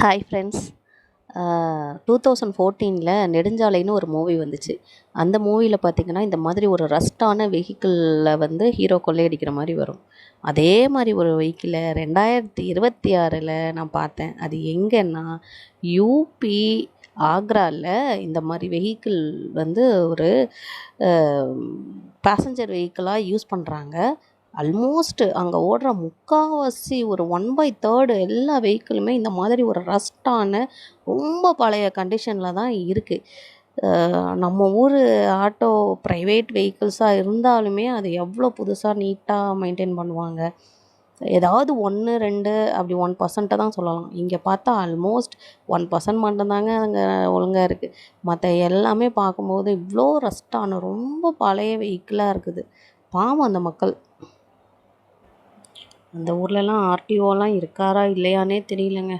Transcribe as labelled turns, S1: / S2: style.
S1: Hi friends. 2014ல் நெடுஞ்சாலைன்னு ஒரு movie வந்துச்சு. அந்த மூவியில் பார்த்திங்கன்னா இந்த மாதிரி ஒரு ரஸ்ட்டான வெஹிக்கிளில் வந்து ஹீரோ கொள்ளையடிக்கிற மாதிரி வரும். அதே மாதிரி ஒரு வெஹிக்கிளை 2026ல் நான் பார்த்தேன். அது எங்கன்னா யூபி ஆக்ராவில் இந்த மாதிரி வெஹிக்கிள் வந்து ஒரு பேசஞ்சர் வெஹிக்கிளாக யூஸ் பண்ணுறாங்க. ஆல்மோஸ்ட் அங்கே ஓடுற முக்கால்வாசி ஒரு 1/3 எல்லா வெஹிக்கிளுமே இந்த மாதிரி ஒரு ரஸ்ட்டான ரொம்ப பழைய கண்டிஷனில் தான் இருக்குது. நம்ம ஊர் ஆட்டோ ப்ரைவேட் வெஹிக்கிள்ஸாக இருந்தாலுமே அது எவ்வளோ புதுசாக நீட்டாக மெயின்டைன் பண்ணுவாங்க. ஏதாவது 1, 2 அப்படி 1% தான் சொல்லலாம். இங்கே பார்த்தா ஆல்மோஸ்ட் 1% மட்டும்தாங்க அங்கே ஒழுங்காக இருக்குது. மற்ற எல்லாமே பார்க்கும்போது இவ்வளோ ரஸ்ட்டான ரொம்ப பழைய வெஹிக்கிளாக இருக்குது. பாவம் அந்த மக்கள். அந்த ஊர்லலாம் ஆர்டிஓலாம் இருக்காரா இல்லையானே தெரியலங்க.